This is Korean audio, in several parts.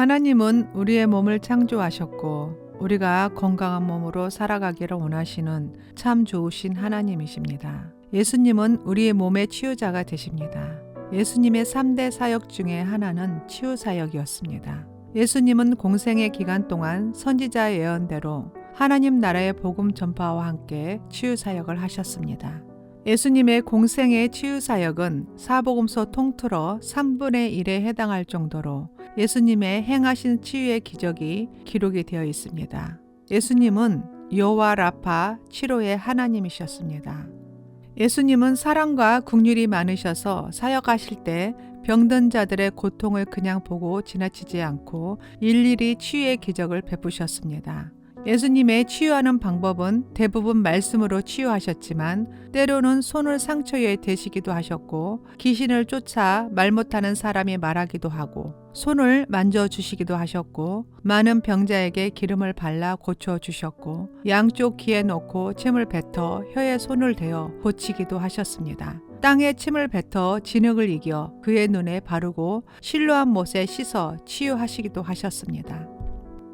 하나님은 우리의 몸을 창조하셨고 우리가 건강한 몸으로 살아가기를 원하시는 참 좋으신 하나님이십니다. 예수님은 우리의 몸의 치유자가 되십니다. 예수님의 3대 사역 중에 하나는 치유 사역이었습니다. 예수님은 공생의 기간 동안 선지자의 예언대로 하나님 나라의 복음 전파와 함께 치유 사역을 하셨습니다. 예수님의 공생의 치유 사역은 사복음서 통틀어 3분의 1에 해당할 정도로 예수님의 행하신 치유의 기적이 기록이 되어 있습니다. 예수님은 여호와 라파 치료의 하나님이셨습니다. 예수님은 사랑과 긍휼이 많으셔서 사역하실 때 병든 자들의 고통을 그냥 보고 지나치지 않고 일일이 치유의 기적을 베푸셨습니다. 예수님의 치유하는 방법은 대부분 말씀으로 치유하셨지만 때로는 손을 상처에 대시기도 하셨고 귀신을 쫓아 말 못하는 사람이 말하기도 하고 손을 만져주시기도 하셨고 많은 병자에게 기름을 발라 고쳐주셨고 양쪽 귀에 놓고 침을 뱉어 혀에 손을 대어 고치기도 하셨습니다. 땅에 침을 뱉어 진흙을 이겨 그의 눈에 바르고 실로한 못에 씻어 치유하시기도 하셨습니다.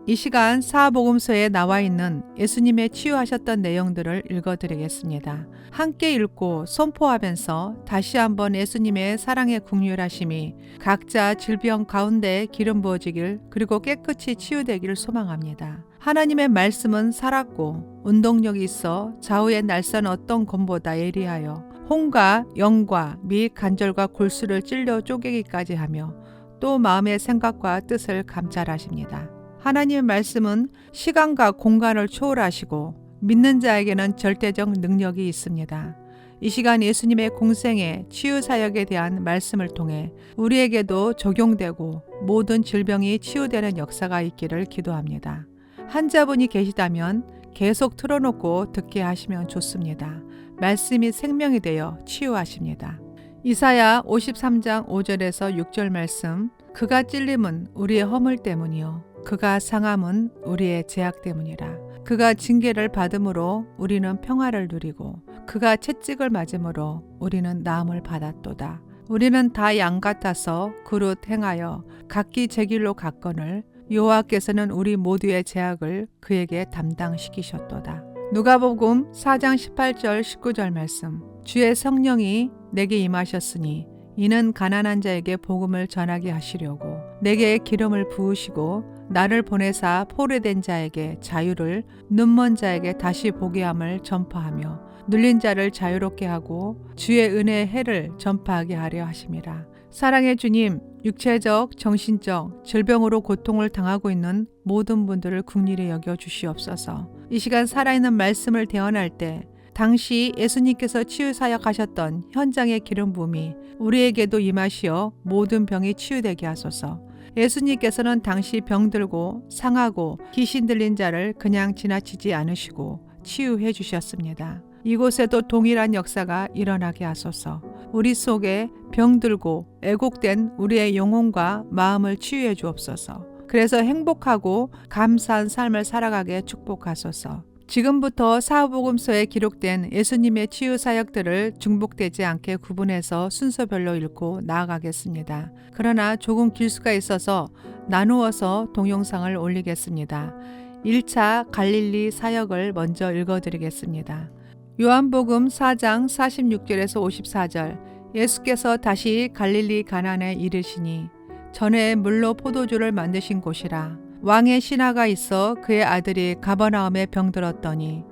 이 시간 사복음서에 나와 있는 예수님의 치유하셨던 내용들을 읽어드리겠습니다. 함께 읽고 선포하면서 다시 한번 예수님의 사랑의 긍휼하심이 각자 질병 가운데 기름 부어지길 그리고 깨끗이 치유되기를 소망합니다. 하나님의 말씀은 살았고 운동력이 있어 좌우의 날선 어떤 검보다 예리하여 혼과 영과 및 관절과 골수를 찔러 쪼개기까지 하며 또 마음의 생각과 뜻을 감찰하십니다. 하나님의 말씀은 시간과 공간을 초월하시고 믿는 자에게는 절대적 능력이 있습니다. 이 시간 예수님의 공생의 치유 사역에 대한 말씀을 통해 우리에게도 적용되고 모든 질병이 치유되는 역사가 있기를 기도합니다. 환자분이 계시다면 계속 틀어놓고 듣게 하시면 좋습니다. 말씀이 생명이 되어 치유하십니다. 이사야 53장 5절에서 6절 말씀, 그가 찔림은 우리의 허물 때문이요 그가 상함은 우리의 죄악 때문이라. 그가 징계를 받음으로 우리는 평화를 누리고 그가 채찍을 맞음으로 우리는 나음을 받았도다. 우리는 다 양 같아서 그릇 행하여 각기 제 길로 갔거늘 여호와께서는 우리 모두의 죄악을 그에게 담당시키셨도다. 누가복음 4장 18절 19절 말씀, 주의 성령이 내게 임하셨으니 이는 가난한 자에게 복음을 전하게 하시려고 내게 기름을 부으시고 나를 보내사 포로된 자에게 자유를, 눈먼 자에게 다시 보게 함을 전파하며 눌린 자를 자유롭게 하고 주의 은혜의 해를 전파하게 하려 하심이라. 사랑의 주님, 육체적, 정신적, 질병으로 고통을 당하고 있는 모든 분들을 긍휼히 여겨 주시옵소서. 이 시간 살아있는 말씀을 대언할 때 당시 예수님께서 치유 사역하셨던 현장의 기름 부음이 우리에게도 임하시어 모든 병이 치유되게 하소서. 예수님께서는 당시 병들고 상하고 귀신 들린 자를 그냥 지나치지 않으시고 치유해 주셨습니다. 이곳에도 동일한 역사가 일어나게 하소서. 우리 속에 병들고 애곡된 우리의 영혼과 마음을 치유해 주옵소서. 그래서 행복하고 감사한 삶을 살아가게 축복하소서. 지금부터 사복음서에 기록된 예수님의 치유 사역들을 중복되지 않게 구분해서 순서별로 읽고 나아가겠습니다. 그러나 조금 길 수가 있어서 나누어서 동영상을 올리겠습니다. 1차 갈릴리 사역을 먼저 읽어드리겠습니다. 요한복음 4장 46절에서 54절, 예수께서 다시 갈릴리 가나안에 이르시니 전에 물로 포도주를 만드신 곳이라. 왕의 신하가 있어 그의 아들이 가버나움에 병들었더니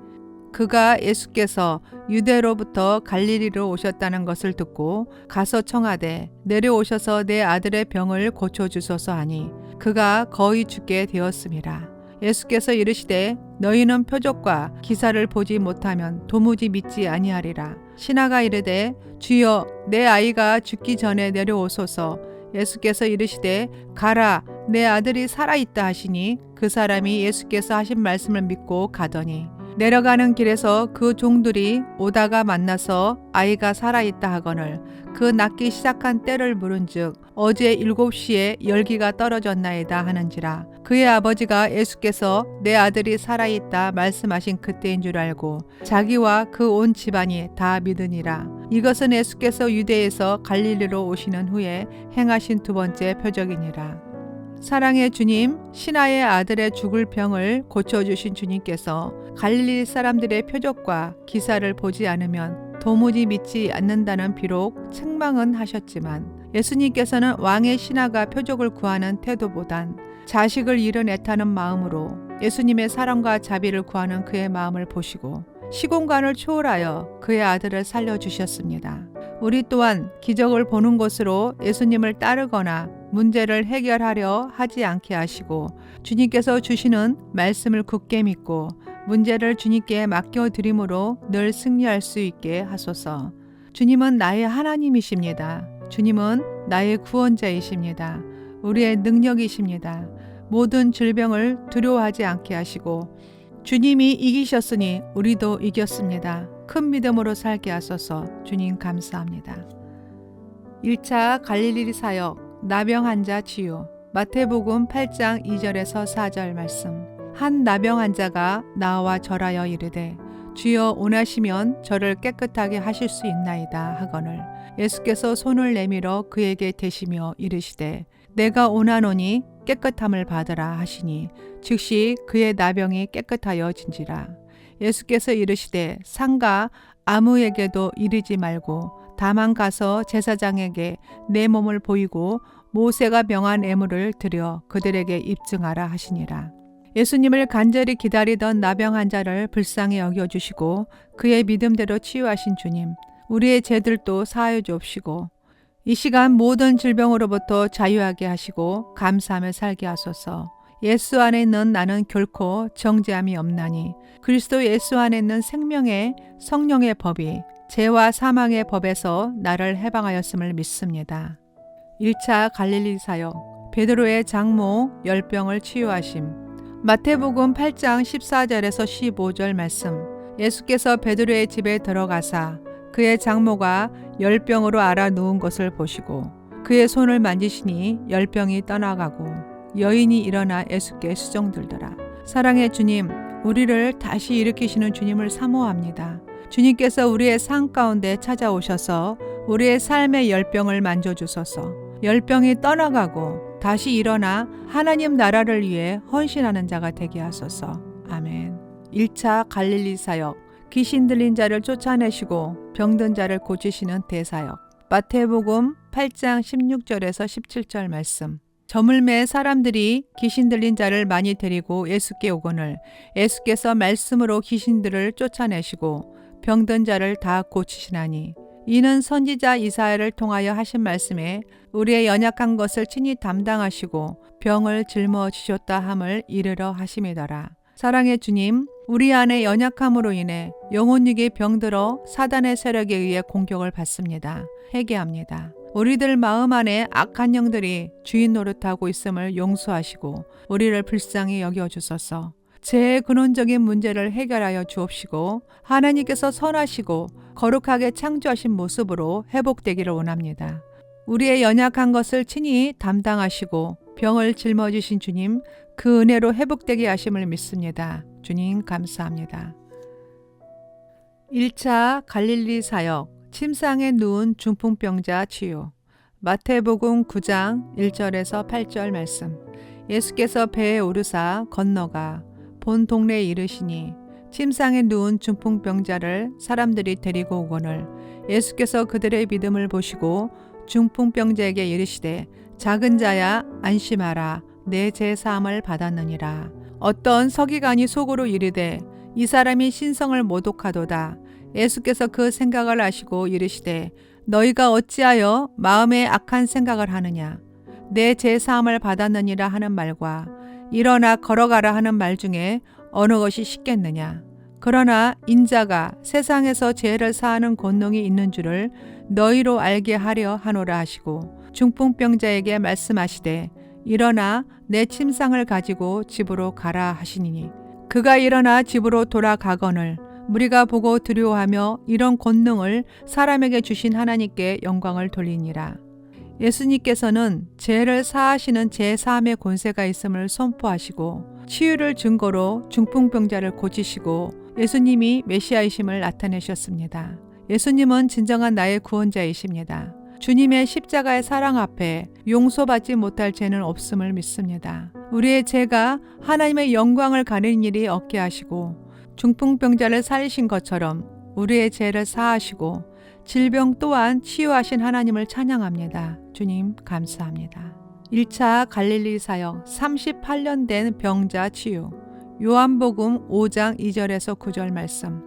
그가 예수께서 유대로부터 갈릴리로 오셨다는 것을 듣고 가서 청하되 내려오셔서 내 아들의 병을 고쳐주소서 하니 그가 거의 죽게 되었음이라. 예수께서 이르시되 너희는 표적과 기사를 보지 못하면 도무지 믿지 아니하리라. 신하가 이르되 주여 내 아이가 죽기 전에 내려오소서. 예수께서 이르시되 가라 내 아들이 살아있다 하시니 그 사람이 예수께서 하신 말씀을 믿고 가더니 내려가는 길에서 그 종들이 오다가 만나서 아이가 살아있다 하거늘 그 낫기 시작한 때를 물은즉 어제 7시에 열기가 떨어졌나이다 하는지라. 그의 아버지가 예수께서 내 아들이 살아있다 말씀하신 그때인 줄 알고 자기와 그 온 집안이 다 믿으니라. 이것은 예수께서 유대에서 갈릴리로 오시는 후에 행하신 두 번째 표적이니라. 사랑의 주님, 신하의 아들의 죽을 병을 고쳐주신 주님께서 갈릴리 사람들의 표적과 기사를 보지 않으면 도무지 믿지 않는다는 비록 책망은 하셨지만 예수님께서는 왕의 신하가 표적을 구하는 태도보단 자식을 잃은 애타는 마음으로 예수님의 사랑과 자비를 구하는 그의 마음을 보시고 시공간을 초월하여 그의 아들을 살려주셨습니다. 우리 또한 기적을 보는 것으로 예수님을 따르거나 문제를 해결하려 하지 않게 하시고 주님께서 주시는 말씀을 굳게 믿고 문제를 주님께 맡겨드림으로 늘 승리할 수 있게 하소서. 주님은 나의 하나님이십니다. 주님은 나의 구원자이십니다. 우리의 능력이십니다. 모든 질병을 두려워하지 않게 하시고 주님이 이기셨으니 우리도 이겼습니다. 큰 믿음으로 살게 하소서. 주님 감사합니다. 1차 갈릴리 사역 나병 환자 치유 마태복음 8장 2절에서 4절 말씀. 한 나병 환자가 나와 절하여 이르되 주여 원하시면 저를 깨끗하게 하실 수 있나이다 하거늘 예수께서 손을 내밀어 그에게 대시며 이르시되 내가 원하노니 깨끗함을 받으라 하시니 즉시 그의 나병이 깨끗하여진지라. 예수께서 이르시되 상가 아무에게도 이르지 말고 다만 가서 제사장에게 내 몸을 보이고 모세가 명한 예물을 드려 그들에게 입증하라 하시니라. 예수님을 간절히 기다리던 나병 환자를 불쌍히 여겨주시고 그의 믿음대로 치유하신 주님, 우리의 죄들도 사하여 주옵시고 이 시간 모든 질병으로부터 자유하게 하시고 감사하며 살게 하소서. 예수 안에 있는 나는 결코 정죄함이 없나니 그리스도 예수 안에 있는 생명의 성령의 법이 죄와 사망의 법에서 나를 해방하였음을 믿습니다. 1차 갈릴리 사역 베드로의 장모 열병을 치유하심. 마태복음 8장 14절에서 15절 말씀. 예수께서 베드로의 집에 들어가사 그의 장모가 열병으로 앓아 누운 것을 보시고 그의 손을 만지시니 열병이 떠나가고 여인이 일어나 예수께 수종들더라. 사랑의 주님, 우리를 다시 일으키시는 주님을 사모합니다. 주님께서 우리의 삶 가운데 찾아오셔서 우리의 삶의 열병을 만져주소서. 열병이 떠나가고 다시 일어나 하나님 나라를 위해 헌신하는 자가 되게 하소서. 아멘. 1차 갈릴리 사역 귀신 들린 자를 쫓아내시고 병든 자를 고치시는 대사역. 마태복음 8장 16절에서 17절 말씀. 저물매 사람들이 귀신 들린 자를 많이 데리고 예수께 오거늘 예수께서 말씀으로 귀신들을 쫓아내시고 병든 자를 다 고치시나니 이는 선지자 이사야를 통하여 하신 말씀에 우리의 연약한 것을 친히 담당하시고 병을 짊어지셨다 함을 이르러 하심이더라. 사랑의 주님, 우리 안에 연약함으로 인해 영혼육이 병들어 사단의 세력에 의해 공격을 받습니다. 회개합니다. 우리들 마음 안에 악한 영들이 주인 노릇하고 있음을 용서하시고 우리를 불쌍히 여겨주소서. 죄의 근원적인 문제를 해결하여 주옵시고 하나님께서 선하시고 거룩하게 창조하신 모습으로 회복되기를 원합니다. 우리의 연약한 것을 친히 담당하시고 병을 짊어지신 주님, 그 은혜로 회복되게 하심을 믿습니다. 주님 감사합니다. 1차 갈릴리 사역 침상에 누운 중풍병자 치유. 마태복음 9장 1절에서 8절 말씀. 예수께서 배에 오르사 건너가 본 동네에 이르시니 침상에 누운 중풍병자를 사람들이 데리고 오거늘 예수께서 그들의 믿음을 보시고 중풍병자에게 이르시되 작은 자야 안심하라 내 죄 사함을 받았느니라. 어떤 서기관이 속으로 이르되 이 사람이 신성을 모독하도다. 예수께서 그 생각을 아시고 이르시되 너희가 어찌하여 마음에 악한 생각을 하느냐. 내 죄 사함을 받았느니라 하는 말과 일어나 걸어가라 하는 말 중에 어느 것이 쉽겠느냐. 그러나 인자가 세상에서 죄를 사하는 권능이 있는 줄을 너희로 알게 하려 하노라 하시고 중풍병자에게 말씀하시되 일어나 내 침상을 가지고 집으로 가라 하시니니 그가 일어나 집으로 돌아가거늘 무리가 보고 두려워하며 이런 권능을 사람에게 주신 하나님께 영광을 돌리니라. 예수님께서는 죄를 사하시는 제사함의 권세가 있음을 선포하시고 치유를 증거로 중풍병자를 고치시고 예수님이 메시아이심을 나타내셨습니다. 예수님은 진정한 나의 구원자이십니다. 주님의 십자가의 사랑 앞에 용서받지 못할 죄는 없음을 믿습니다. 우리의 죄가 하나님의 영광을 가리는 일이 없게 하시고 중풍병자를 살리신 것처럼 우리의 죄를 사하시고 질병 또한 치유하신 하나님을 찬양합니다. 주님 감사합니다. 1차 갈릴리 사역 38년 된 병자 치유. 요한복음 5장 2절에서 9절 말씀.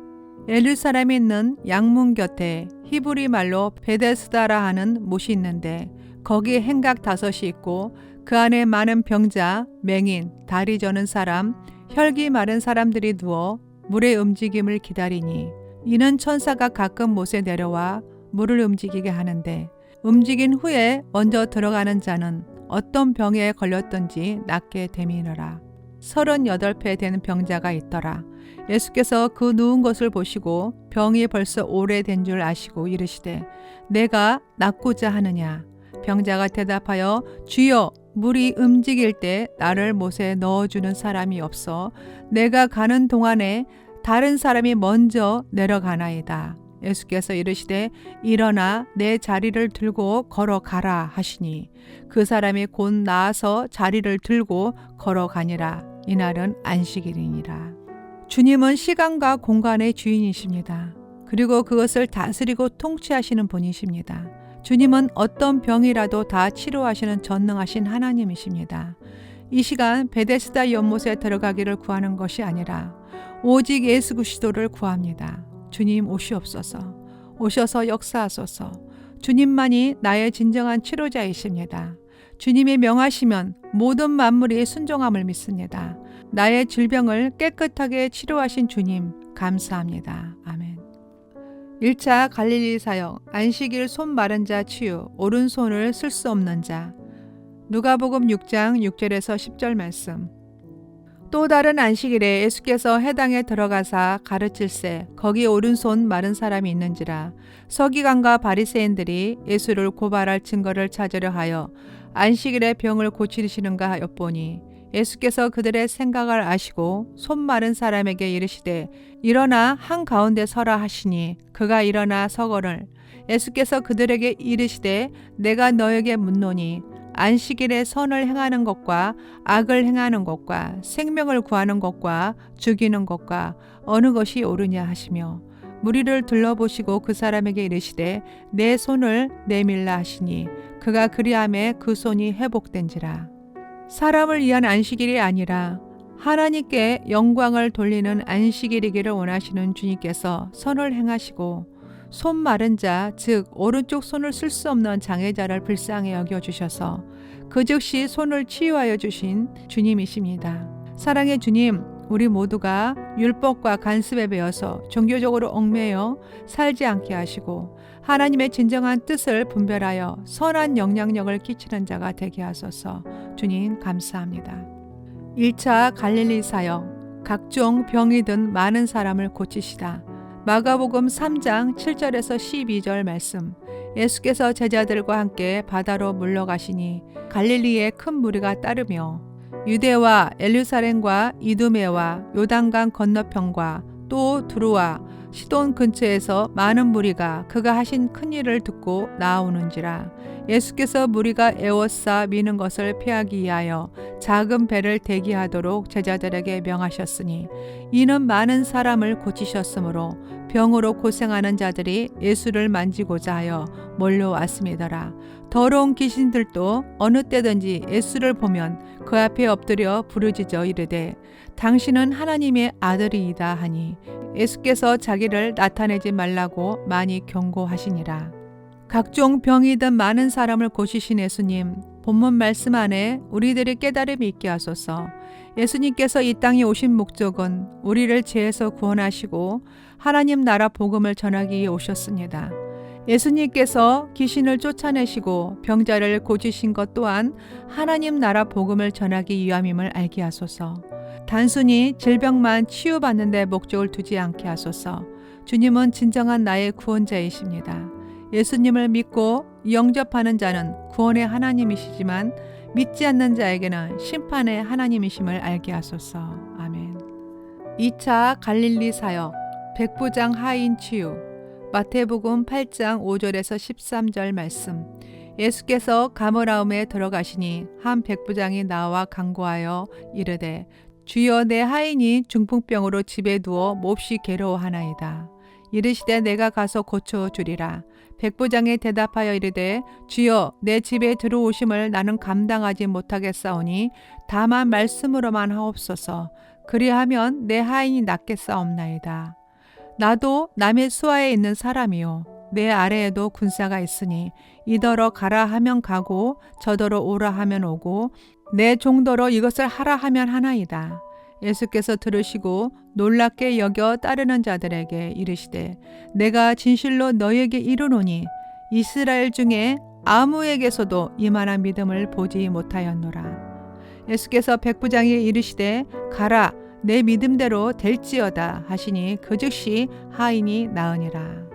예루살렘에 있는 양문 곁에 히브리 말로 베데스다라 하는 못이 있는데 거기에 행각 5이 있고 그 안에 많은 병자, 맹인, 다리 저는 사람, 혈기 마른 사람들이 누워 물의 움직임을 기다리니 이는 천사가 가끔 못에 내려와 물을 움직이게 하는데 움직인 후에 먼저 들어가는 자는 어떤 병에 걸렸던지 낫게 되미느라. 38배 되는 병자가 있더라. 예수께서 그 누운 것을 보시고 병이 벌써 오래된 줄 아시고 이르시되 내가 낫고자 하느냐. 병자가 대답하여 주여 물이 움직일 때 나를 못에 넣어주는 사람이 없어 내가 가는 동안에 다른 사람이 먼저 내려가나이다. 예수께서 이르시되 일어나 내 자리를 들고 걸어가라 하시니 그 사람이 곧 나아서 자리를 들고 걸어가니라. 이날은 안식일이니라. 주님은 시간과 공간의 주인이십니다. 그리고 그것을 다스리고 통치하시는 분이십니다. 주님은 어떤 병이라도 다 치료하시는 전능하신 하나님이십니다. 이 시간 베데스다 연못에 들어가기를 구하는 것이 아니라 오직 예수 그리스도를 구합니다. 주님 오시옵소서. 오셔서 역사하소서. 주님만이 나의 진정한 치료자이십니다. 주님이 명하시면 모든 만물이 순종함을 믿습니다. 나의 질병을 깨끗하게 치료하신 주님 감사합니다. 아멘. 1차 갈릴리 사역 안식일 손 마른 자 치유 오른손을 쓸 수 없는 자. 누가복음 6장 6절에서 10절 말씀. 또 다른 안식일에 예수께서 해당에 들어가사 가르칠세 거기 오른손 마른 사람이 있는지라. 서기관과 바리새인들이 예수를 고발할 증거를 찾으려 하여 안식일에 병을 고치시는가 하였보니 예수께서 그들의 생각을 아시고 손 마른 사람에게 이르시되 일어나 한가운데 서라 하시니 그가 일어나 서거늘 예수께서 그들에게 이르시되 내가 너에게 묻노니 안식일에 선을 행하는 것과 악을 행하는 것과 생명을 구하는 것과 죽이는 것과 어느 것이 옳으냐 하시며 무리를 둘러보시고 그 사람에게 이르시되 내 손을 내밀라 하시니 그가 그리하매 그 손이 회복된지라. 사람을 위한 안식일이 아니라 하나님께 영광을 돌리는 안식일이기를 원하시는 주님께서 선을 행하시고 손 마른 자, 즉 오른쪽 손을 쓸 수 없는 장애자를 불쌍히 여겨주셔서 그 즉시 손을 치유하여 주신 주님이십니다. 사랑의 주님, 우리 모두가 율법과 간습에 배어서 종교적으로 얽매여 살지 않게 하시고 하나님의 진정한 뜻을 분별하여 선한 영향력을 끼치는 자가 되게 하소서. 주님 감사합니다. 1차 갈릴리 사역 각종 병이 든 많은 사람을 고치시다. 마가복음 3장 7절에서 12절 말씀. 예수께서 제자들과 함께 바다로 물러가시니 갈릴리에 큰 무리가 따르며 유대와 예루살렘과 이두메와 요단강 건너편과 또 두루와 시돈 근처에서 많은 무리가 그가 하신 큰 일을 듣고 나아오는지라. 예수께서 무리가 에워싸 미는 것을 피하기 위하여 작은 배를 대기하도록 제자들에게 명하셨으니 이는 많은 사람을 고치셨으므로 병으로 고생하는 자들이 예수를 만지고자 하여 몰려왔음이더라. 더러운 귀신들도 어느 때든지 예수를 보면 그 앞에 엎드려 부르짖어 이르되 당신은 하나님의 아들이이다 하니 예수께서 자기를 나타내지 말라고 많이 경고하시니라. 각종 병이 든 많은 사람을 고치신 예수님, 본문 말씀 안에 우리들의 깨달음이 있게 하소서. 예수님께서 이 땅에 오신 목적은 우리를 죄에서 구원하시고 하나님 나라 복음을 전하기 위해 오셨습니다. 예수님께서 귀신을 쫓아내시고 병자를 고치신 것 또한 하나님 나라 복음을 전하기 위함임을 알게 하소서. 단순히 질병만 치유받는 데 목적을 두지 않게 하소서. 주님은 진정한 나의 구원자이십니다. 예수님을 믿고 영접하는 자는 구원의 하나님이시지만 믿지 않는 자에게는 심판의 하나님이심을 알게 하소서. 아멘. 2차 갈릴리 사역 백부장 하인 치유. 마태복음 8장 5절에서 13절 말씀. 예수께서 가버나움에 들어가시니 한 백부장이 나와 간구하여 이르되 주여 내 하인이 중풍병으로 집에 누워 몹시 괴로워하나이다. 이르시되 내가 가서 고쳐 주리라. 백부장이 대답하여 이르되 주여 내 집에 들어오심을 나는 감당하지 못하겠사오니 다만 말씀으로만 하옵소서. 그리하면 내 하인이 낫겠사옵나이다. 나도 남의 수하에 있는 사람이요 내 아래에도 군사가 있으니 이더러 가라 하면 가고 저더러 오라 하면 오고 내 종더러 이것을 하라 하면 하나이다. 예수께서 들으시고 놀랍게 여겨 따르는 자들에게 이르시되 내가 진실로 너희에게 이르노니 이스라엘 중에 아무에게서도 이만한 믿음을 보지 못하였노라. 예수께서 백부장에게 이르시되 가라 내 믿음대로 될지어다 하시니 그 즉시 하인이 나으니라.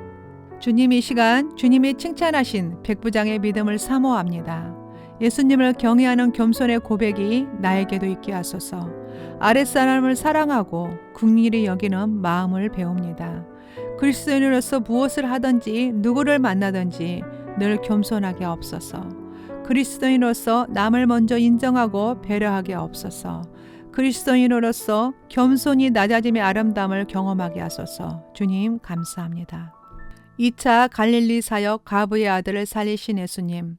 주님 이 시간 주님이 칭찬하신 백부장의 믿음을 사모합니다. 예수님을 경외하는 겸손의 고백이 나에게도 있게 하소서. 아랫사람을 사랑하고 긍휼히 여기는 마음을 배웁니다. 그리스도인으로서 무엇을 하든지 누구를 만나든지 늘 겸손하게 하옵소서. 그리스도인으로서 남을 먼저 인정하고 배려하게 하옵소서. 그리스도인으로서 겸손히 낮아짐의 아름다움을 경험하게 하소서. 주님 감사합니다. 2차 갈릴리 사역 가브의 아들을 살리신 예수님.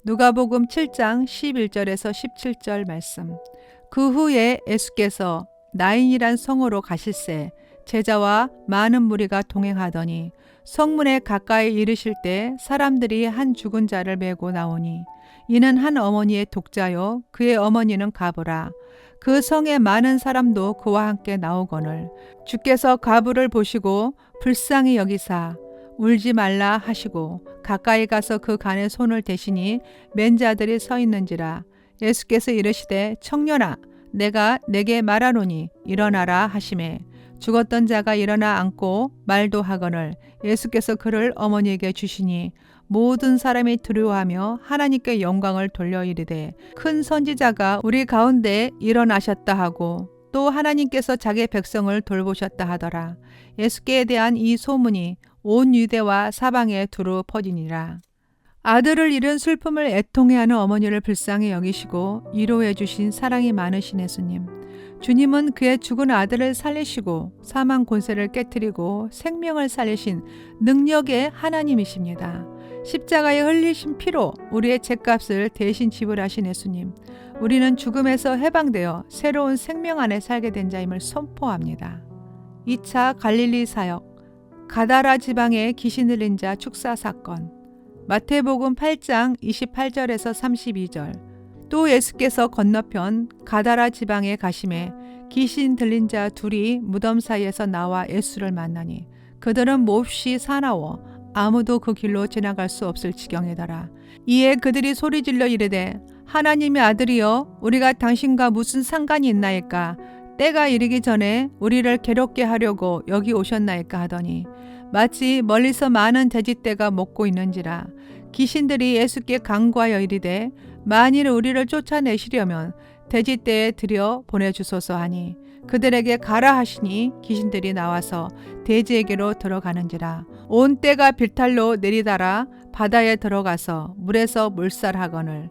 누가복음 7장 11절에서 17절 말씀. 그 후에 예수께서 나인이란 성으로 가실새 제자와 많은 무리가 동행하더니 성문에 가까이 이르실 때 사람들이 한 죽은 자를 메고 나오니 이는 한 어머니의 독자요 그의 어머니는 가브라. 그 성에 많은 사람도 그와 함께 나오거늘 주께서 가브를 보시고 불쌍히 여기사 울지 말라 하시고 가까이 가서 그 간에 손을 대시니 맨 자들이 서 있는지라. 예수께서 이르시되 청년아 내가 내게 말하노니 일어나라 하시매 죽었던 자가 일어나 앉고 말도 하거늘 예수께서 그를 어머니에게 주시니 모든 사람이 두려워하며 하나님께 영광을 돌려 이르되 큰 선지자가 우리 가운데 일어나셨다 하고 또 하나님께서 자기 백성을 돌보셨다 하더라. 예수께 대한 이 소문이 온 유대와 사방에 두루 퍼지니라. 아들을 잃은 슬픔을 애통해하는 어머니를 불쌍히 여기시고 위로해 주신 사랑이 많으신 예수님. 주님은 그의 죽은 아들을 살리시고 사망 권세를 깨뜨리고 생명을 살리신 능력의 하나님이십니다. 십자가에 흘리신 피로 우리의 죄값을 대신 지불하신 예수님. 우리는 죽음에서 해방되어 새로운 생명 안에 살게 된 자임을 선포합니다. 2차 갈릴리 사역 가다라 지방의 귀신 들린 자 축사 사건. 마태복음 8장 28절에서 32절. 또 예수께서 건너편 가다라 지방에 가심에 귀신 들린 자 둘이 무덤 사이에서 나와 예수를 만나니 그들은 몹시 사나워 아무도 그 길로 지나갈 수 없을 지경이더라. 이에 그들이 소리질러 이르되 하나님의 아들이여 우리가 당신과 무슨 상관이 있나이까. 때가 이르기 전에 우리를 괴롭게 하려고 여기 오셨나이까 하더니 마치 멀리서 많은 돼지떼가 먹고 있는지라. 귀신들이 예수께 간구하여 이르되 만일 우리를 쫓아내시려면 돼지떼에 들여 보내주소서 하니 그들에게 가라 하시니 귀신들이 나와서 돼지에게로 들어가는지라. 온 떼가 빌탈로 내리달아 바다에 들어가서 물에서 물살하거늘.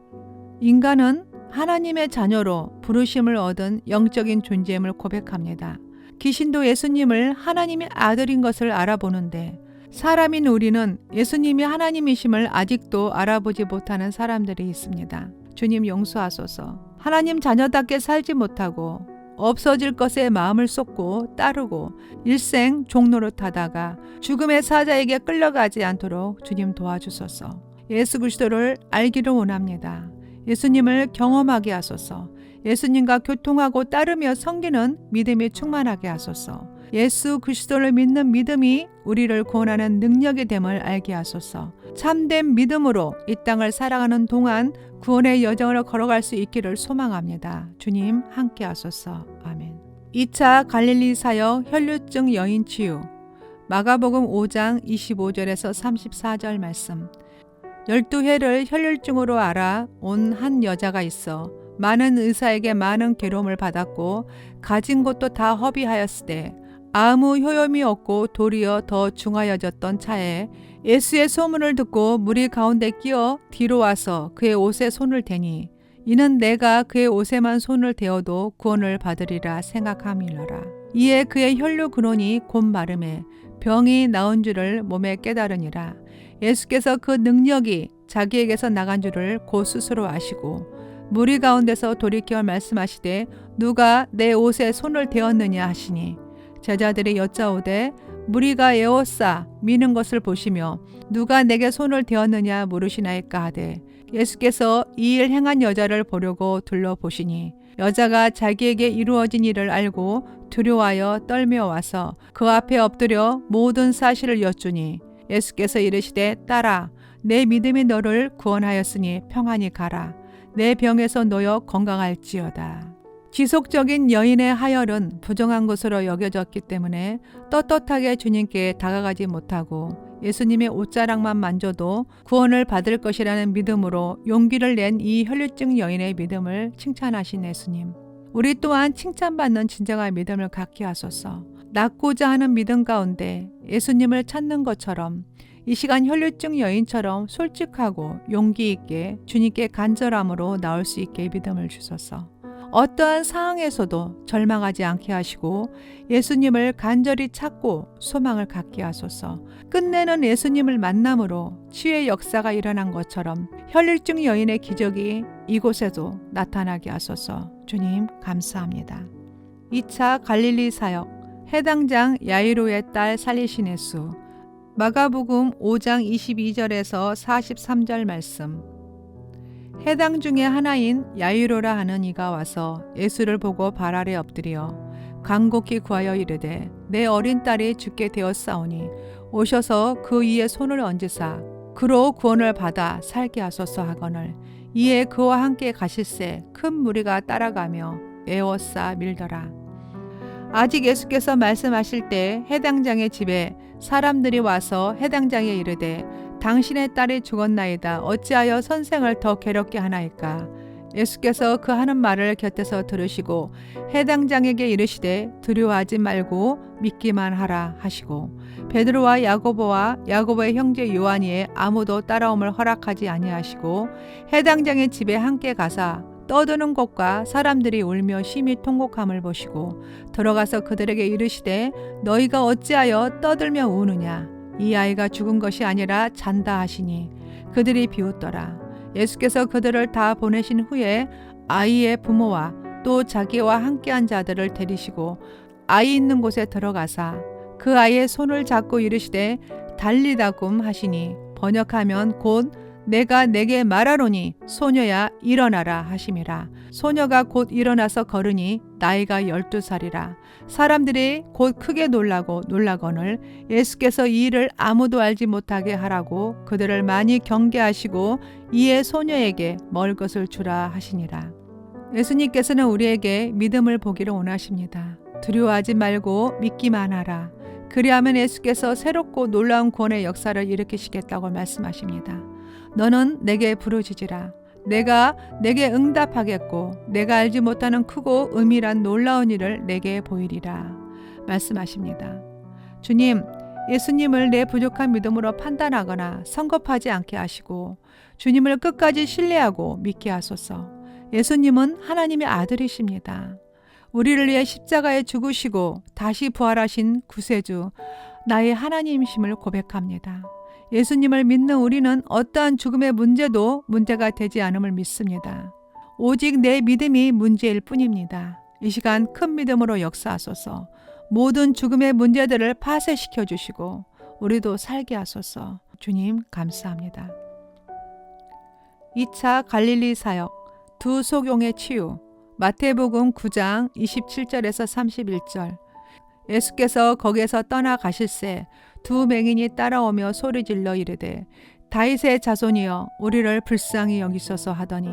인간은 하나님의 자녀로 부르심을 얻은 영적인 존재임을 고백합니다. 귀신도 예수님을 하나님의 아들인 것을 알아보는데 사람인 우리는 예수님이 하나님이심을 아직도 알아보지 못하는 사람들이 있습니다. 주님 용서하소서. 하나님 자녀답게 살지 못하고 없어질 것에 마음을 쏟고 따르고 일생 종노릇하다가 죽음의 사자에게 끌려가지 않도록 주님 도와주소서. 예수 그리스도를 알기를 원합니다. 예수님을 경험하게 하소서. 예수님과 교통하고 따르며 섬기는 믿음이 충만하게 하소서. 예수 그리스도를 믿는 믿음이 우리를 구원하는 능력이 됨을 알게 하소서. 참된 믿음으로 이 땅을 살아가는 동안 구원의 여정을 걸어갈 수 있기를 소망합니다. 주님 함께 하소서. 아멘. 2차 갈릴리 사역 혈류증 여인 치유. 마가복음 5장 25절에서 34절 말씀. 12회를 혈류증으로 알아 온 한 여자가 있어 많은 의사에게 많은 괴로움을 받았고 가진 것도 다 허비하였으되 아무 효염이 없고 도리어 더 중하여졌던 차에 예수의 소문을 듣고 무리 가운데 끼어 뒤로 와서 그의 옷에 손을 대니 이는 내가 그의 옷에만 손을 대어도 구원을 받으리라 생각함이러라. 이에 그의 혈류 근원이 곧 마름에 병이 나은 줄을 몸에 깨달으니라. 예수께서 그 능력이 자기에게서 나간 줄을 곧 스스로 아시고 무리 가운데서 돌이켜 말씀하시되 누가 내 옷에 손을 대었느냐 하시니 제자들이 여짜오되 무리가 에워싸 미는 것을 보시며 누가 내게 손을 대었느냐 물으시나이까 하되 예수께서 이 일 행한 여자를 보려고 둘러보시니 여자가 자기에게 이루어진 일을 알고 두려워하여 떨며 와서 그 앞에 엎드려 모든 사실을 여쭈니 예수께서 이르시되 딸아 내 믿음이 너를 구원하였으니 평안히 가라. 내 병에서 놓여 건강할지어다. 지속적인 여인의 하혈은 부정한 것으로 여겨졌기 때문에 떳떳하게 주님께 다가가지 못하고 예수님의 옷자락만 만져도 구원을 받을 것이라는 믿음으로 용기를 낸 이 혈류증 여인의 믿음을 칭찬하신 예수님. 우리 또한 칭찬받는 진정한 믿음을 갖게 하소서. 낳고자 하는 믿음 가운데 예수님을 찾는 것처럼 이 시간 혈류증 여인처럼 솔직하고 용기 있게 주님께 간절함으로 나올 수 있게 믿음을 주소서. 어떠한 상황에서도 절망하지 않게 하시고 예수님을 간절히 찾고 소망을 갖게 하소서. 끝내는 예수님을 만남으로 치유의 역사가 일어난 것처럼 혈류증 여인의 기적이 이곳에도 나타나게 하소서. 주님 감사합니다. 2차 갈릴리 사역 해당장 야이로의 딸 살리신 예수 마가복음 5장 22절에서 43절 말씀. 해당 중에 하나인 야이로라 하는 이가 와서 예수를 보고 발 아래 엎드려 간곡히 구하여 이르되 내 어린 딸이 죽게 되었사오니 오셔서 그 위에 손을 얹으사 그로 구원을 받아 살게 하소서 하거늘 이에 그와 함께 가실새 큰 무리가 따라가며 에워싸 밀더라. 아직 예수께서 말씀하실 때 해당장의 집에 사람들이 와서 해당장에 이르되 당신의 딸이 죽었나이다. 어찌하여 선생을 더 괴롭게 하나이까? 예수께서 그 하는 말을 곁에서 들으시고 해당장에게 이르시되 두려워하지 말고 믿기만 하라 하시고 베드로와 야고보와 야고보의 형제 요한이에 아무도 따라옴을 허락하지 아니하시고 해당장의 집에 함께 가사 떠드는 곳과 사람들이 울며 심히 통곡함을 보시고 들어가서 그들에게 이르시되 너희가 어찌하여 떠들며 우느냐? 이 아이가 죽은 것이 아니라 잔다 하시니 그들이 비웃더라. 예수께서 그들을 다 보내신 후에 아이의 부모와 또 자기와 함께한 자들을 데리시고 아이 있는 곳에 들어가사 그 아이의 손을 잡고 이르시되 달리다굼 하시니 번역하면 곧 내가 내게 말하노니 소녀야 일어나라 하심이라. 소녀가 곧 일어나서 걸으니 나이가 12살이라. 사람들이 곧 크게 놀라거늘 예수께서 이 일을 아무도 알지 못하게 하라고 그들을 많이 경계하시고 이에 소녀에게 먹을 것을 주라 하시니라. 예수님께서는 우리에게 믿음을 보기를 원하십니다. 두려워하지 말고 믿기만 하라. 그리하면 예수께서 새롭고 놀라운 구원의 역사를 일으키시겠다고 말씀하십니다. 너는 내게 부르짖으라. 내가 내게 응답하겠고 내가 알지 못하는 크고 은밀한 놀라운 일을 내게 보이리라 말씀하십니다. 주님, 예수님을 내 부족한 믿음으로 판단하거나 성급하지 않게 하시고 주님을 끝까지 신뢰하고 믿게 하소서. 예수님은 하나님의 아들이십니다. 우리를 위해 십자가에 죽으시고 다시 부활하신 구세주, 나의 하나님이심을 고백합니다. 예수님을 믿는 우리는 어떠한 죽음의 문제도 문제가 되지 않음을 믿습니다. 오직 내 믿음이 문제일 뿐입니다. 이 시간 큰 믿음으로 역사하소서. 모든 죽음의 문제들을 파쇄시켜 주시고 우리도 살게 하소서. 주님 감사합니다. 2차 갈릴리 사역 두 소경의 치유 마태복음 9장 27절에서 31절. 예수께서 거기에서 떠나가실새 두 맹인이 따라오며 소리질러 이르되 다윗의 자손이여 우리를 불쌍히 여기소서 하더니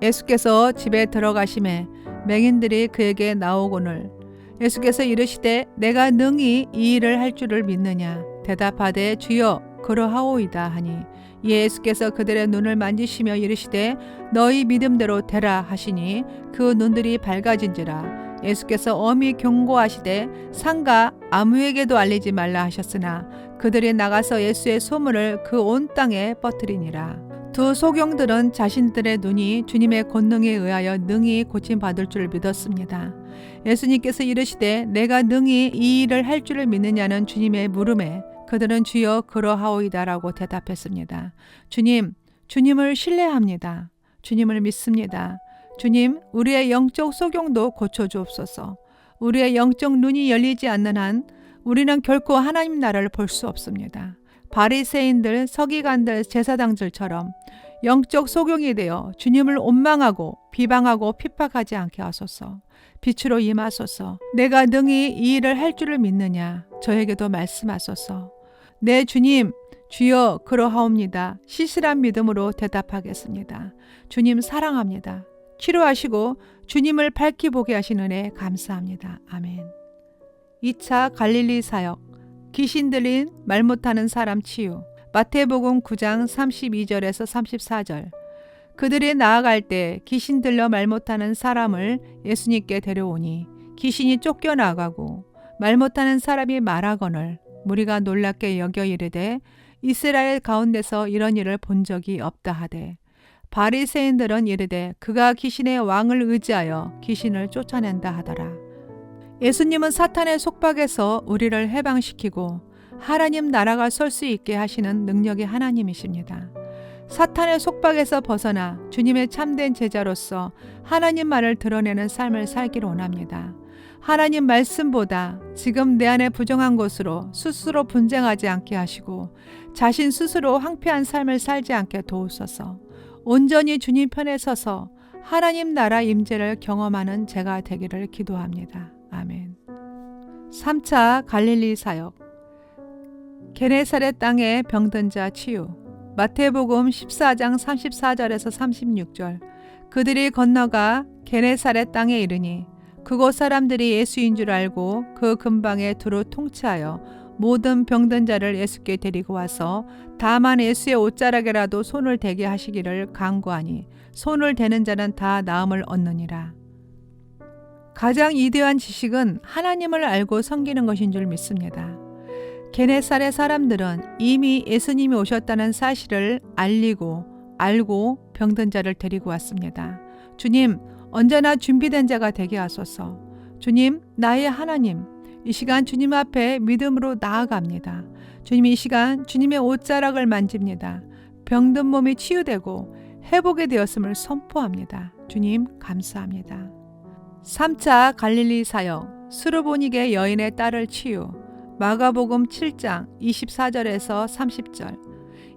예수께서 집에 들어가심에 맹인들이 그에게 나오거늘 예수께서 이르시되 내가 능히 이 일을 할 줄을 믿느냐? 대답하되 주여 그러하오이다 하니 예수께서 그들의 눈을 만지시며 이르시되 너희 믿음대로 되라 하시니 그 눈들이 밝아진지라. 예수께서 엄히 경고하시되 상가 아무에게도 알리지 말라 하셨으나 그들이 나가서 예수의 소문을 그 온 땅에 퍼뜨리니라. 두 소경들은 자신들의 눈이 주님의 권능에 의하여 능히 고침받을 줄 믿었습니다. 예수님께서 이르시되 내가 능히 이 일을 할 줄을 믿느냐는 주님의 물음에 그들은 주여 그러하오이다라고 대답했습니다. 주님을 신뢰합니다. 주님을 믿습니다. 주님, 우리의 영적 소경도 고쳐주옵소서. 우리의 영적 눈이 열리지 않는 한 우리는 결코 하나님 나라를 볼 수 없습니다. 바리새인들, 서기관들, 제사장들처럼 영적 소경이 되어 주님을 원망하고 비방하고 핍박하지 않게 하소서. 빛으로 임하소서. 내가 능히 이 일을 할 줄을 믿느냐? 저에게도 말씀하소서. 네, 주님, 주여 그러하옵니다. 시실한 믿음으로 대답하겠습니다. 주님 사랑합니다. 치료하시고 주님을 밝히 보게 하신 은혜 감사합니다. 아멘. 2차 갈릴리 사역. 귀신 들린 말 못하는 사람 치유. 마태복음 9장 32절에서 34절. 그들이 나아갈 때 귀신 들려 말 못하는 사람을 예수님께 데려오니 귀신이 쫓겨나가고 말 못하는 사람이 말하거늘 무리가 놀랍게 여겨 이르되 이스라엘 가운데서 이런 일을 본 적이 없다 하되 바리새인들은 이르되 그가 귀신의 왕을 의지하여 귀신을 쫓아낸다 하더라. 예수님은 사탄의 속박에서 우리를 해방시키고 하나님 나라가 설 수 있게 하시는 능력의 하나님이십니다. 사탄의 속박에서 벗어나 주님의 참된 제자로서 하나님 말을 드러내는 삶을 살기를 원합니다. 하나님 말씀보다 지금 내 안에 부정한 것으로 스스로 분쟁하지 않게 하시고 자신 스스로 황폐한 삶을 살지 않게 도우소서. 온전히 주님 편에 서서 하나님 나라 임재를 경험하는 제가 되기를 기도합니다. 아멘. 3차 갈릴리 사역. 게네사렛 땅의 병든 자 치유. 마태복음 14장 34절에서 36절. 그들이 건너가 게네사렛 땅에 이르니 그곳 사람들이 예수인 줄 알고 그 근방에 두루 통치하여 모든 병든 자를 예수께 데리고 와서 다만 예수의 옷자락에라도 손을 대게 하시기를 간구하니 손을 대는 자는 다 나음을 얻느니라. 가장 이대한 지식은 하나님을 알고 섬기는 것인 줄 믿습니다. 게네사렛 사람들은 이미 예수님이 오셨다는 사실을 알고 병든 자를 데리고 왔습니다. 주님, 언제나 준비된 자가 되게 하소서. 주님, 나의 하나님, 이 시간 주님 앞에 믿음으로 나아갑니다. 주님, 이 시간 주님의 옷자락을 만집니다. 병든 몸이 치유되고 회복이 되었음을 선포합니다. 주님, 감사합니다. 3차 갈릴리 사역. 스루보닉의 여인의 딸을 치유. 마가복음 7장 24절에서 30절.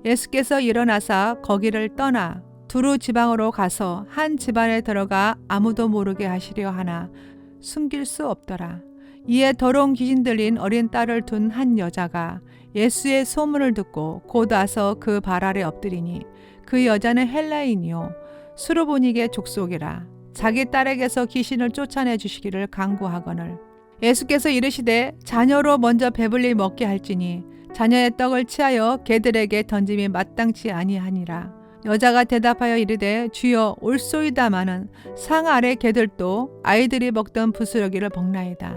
예수께서 일어나사 거기를 떠나 두루 지방으로 가서 한 집안에 들어가 아무도 모르게 하시려 하나 숨길 수 없더라. 이에 더러운 귀신 들린 어린 딸을 둔 한 여자가 예수의 소문을 듣고 곧 와서 그 발 아래 엎드리니 그 여자는 헬라인이요 스루보닉의 족속이라. 자기 딸에게서 귀신을 쫓아내 주시기를 간구하거늘 예수께서 이르시되 자녀로 먼저 배불리 먹게 할지니 자녀의 떡을 취하여 개들에게 던짐이 마땅치 아니하니라. 여자가 대답하여 이르되 주여 올소이다마는 상 아래 개들도 아이들이 먹던 부스러기를 먹나이다.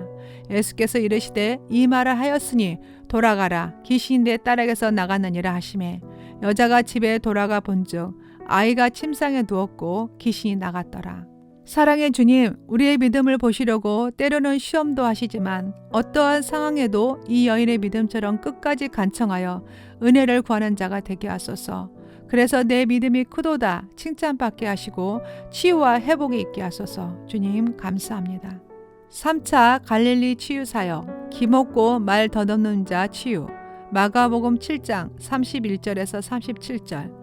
예수께서 이르시되 이 말을 하였으니 돌아가라 귀신이 내 딸에게서 나갔느니라 하시매 여자가 집에 돌아가 본즉 아이가 침상에 누웠고 귀신이 나갔더라. 사랑의 주님, 우리의 믿음을 보시려고 때로는 시험도 하시지만 어떠한 상황에도 이 여인의 믿음처럼 끝까지 간청하여 은혜를 구하는 자가 되게 하소서. 그래서 내 믿음이 크도다 칭찬받게 하시고 치유와 회복이 있게 하소서. 주님 감사합니다. 3차 갈릴리 치유 사역. 기먹고 말 더듬는 자 치유. 마가복음 7장 31절에서 37절.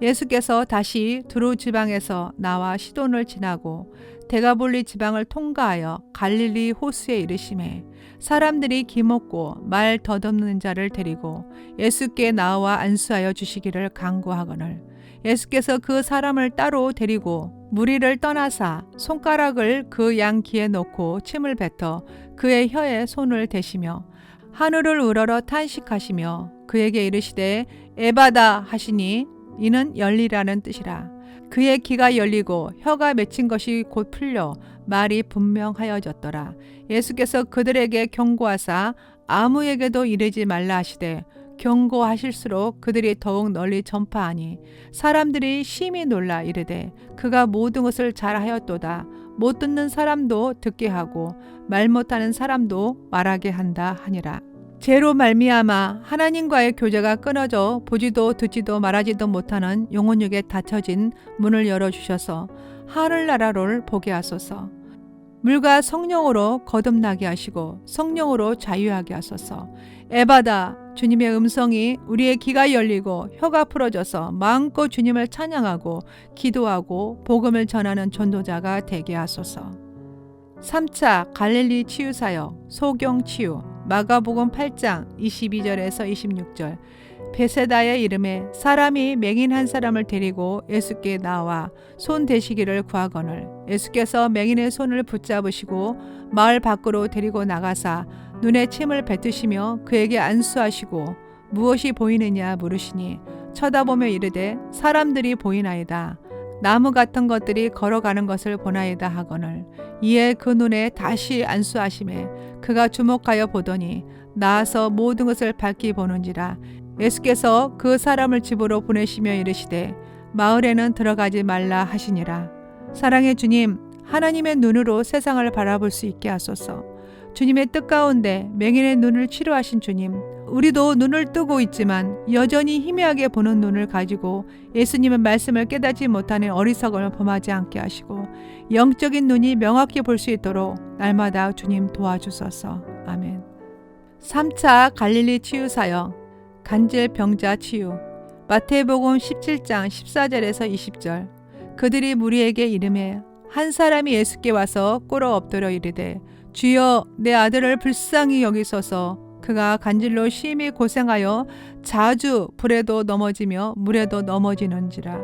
예수께서 다시 두루 지방에서 나와 시돈을 지나고 데가볼리 지방을 통과하여 갈릴리 호수에 이르시매 사람들이 기먹고 말 더듬는 자를 데리고 예수께 나와 안수하여 주시기를 간구하거늘 예수께서 그 사람을 따로 데리고 무리를 떠나사 손가락을 그 양 귀에 놓고 침을 뱉어 그의 혀에 손을 대시며 하늘을 우러러 탄식하시며 그에게 이르시되 에바다 하시니 이는 열리라는 뜻이라. 그의 귀가 열리고 혀가 맺힌 것이 곧 풀려 말이 분명하여졌더라. 예수께서 그들에게 경고하사 아무에게도 이르지 말라 하시되 경고하실수록 그들이 더욱 널리 전파하니 사람들이 심히 놀라 이르되 그가 모든 것을 잘하였도다. 못 듣는 사람도 듣게 하고 말 못하는 사람도 말하게 한다 하니라. 죄로 말미암아 하나님과의 교제가 끊어져 보지도 듣지도 말하지도 못하는 영혼육에 닫혀진 문을 열어주셔서 하늘나라를 보게 하소서. 물과 성령으로 거듭나게 하시고 성령으로 자유하게 하소서. 에바다, 주님의 음성이 우리의 귀가 열리고 혀가 풀어져서 마음껏 주님을 찬양하고 기도하고 복음을 전하는 전도자가 되게 하소서. 3차 갈릴리 치유사역 소경 치유 마가복음 8장 22절에서 26절. 베세다의 이름에 사람이 맹인 한 사람을 데리고 예수께 나와 손 대시기를 구하거늘 예수께서 맹인의 손을 붙잡으시고 마을 밖으로 데리고 나가사 눈에 침을 뱉으시며 그에게 안수하시고 무엇이 보이느냐 물으시니 쳐다보며 이르되 사람들이 보이나이다. 나무 같은 것들이 걸어가는 것을 보나이다 하거늘 이에 그 눈에 다시 안수하심에 그가 주목하여 보더니 나아서 모든 것을 밝히 보는지라. 예수께서 그 사람을 집으로 보내시며 이르시되 마을에는 들어가지 말라 하시니라. 사랑의 주님, 하나님의 눈으로 세상을 바라볼 수 있게 하소서. 주님의 뜻 가운데 맹인의 눈을 치료하신 주님, 우리도 눈을 뜨고 있지만 여전히 희미하게 보는 눈을 가지고 예수님의 말씀을 깨닫지 못하는 어리석음을 범하지 않게 하시고 영적인 눈이 명확히 볼 수 있도록 날마다 주님 도와주소서. 아멘. 3차 갈릴리 치유사역 간질 병자 치유 마태복음 17장 14절에서 20절. 그들이 무리에게 이르매 한 사람이 예수께 와서 꿇어 엎드려 이르되 주여 내 아들을 불쌍히 여기소서. 그가 간질로 심히 고생하여 자주 불에도 넘어지며 물에도 넘어지는지라.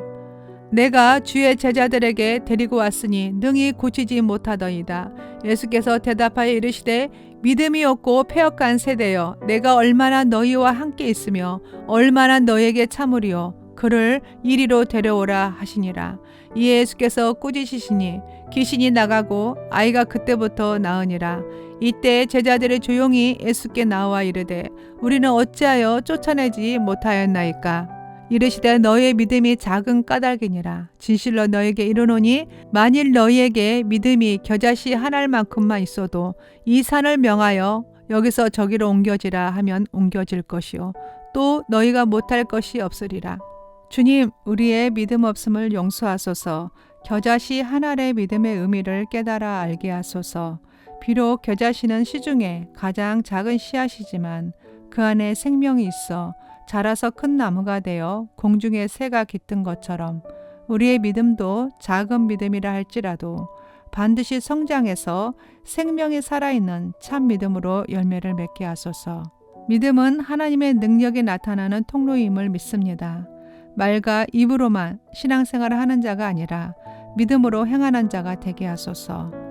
내가 주의 제자들에게 데리고 왔으니 능히 고치지 못하더이다. 예수께서 대답하여 이르시되 믿음이 없고 패역한 세대여 내가 얼마나 너희와 함께 있으며 얼마나 너희에게 참으리요. 그를 이리로 데려오라 하시니라. 이에 예수께서 꾸짖으시니 귀신이 나가고 아이가 그때부터 나으니라. 이때 제자들이 조용히 예수께 나와 이르되 우리는 어찌하여 쫓아내지 못하였나이까. 이르시되 너희의 믿음이 작은 까닭이니라. 진실로 너희에게 이르노니 만일 너희에게 믿음이 겨자씨 한 알만큼만 있어도 이 산을 명하여 여기서 저기로 옮겨지라 하면 옮겨질 것이요 또 너희가 못할 것이 없으리라. 주님, 우리의 믿음 없음을 용서하소서. 겨자씨 한 알의 믿음의 의미를 깨달아 알게 하소서. 비록 겨자씨는 시중에 가장 작은 씨앗이지만 그 안에 생명이 있어 자라서 큰 나무가 되어 공중에 새가 깃든 것처럼 우리의 믿음도 작은 믿음이라 할지라도 반드시 성장해서 생명이 살아있는 참 믿음으로 열매를 맺게 하소서. 믿음은 하나님의 능력이 나타나는 통로임을 믿습니다. 말과 입으로만 신앙생활을 하는 자가 아니라 믿음으로 행하는 자가 되게 하소서.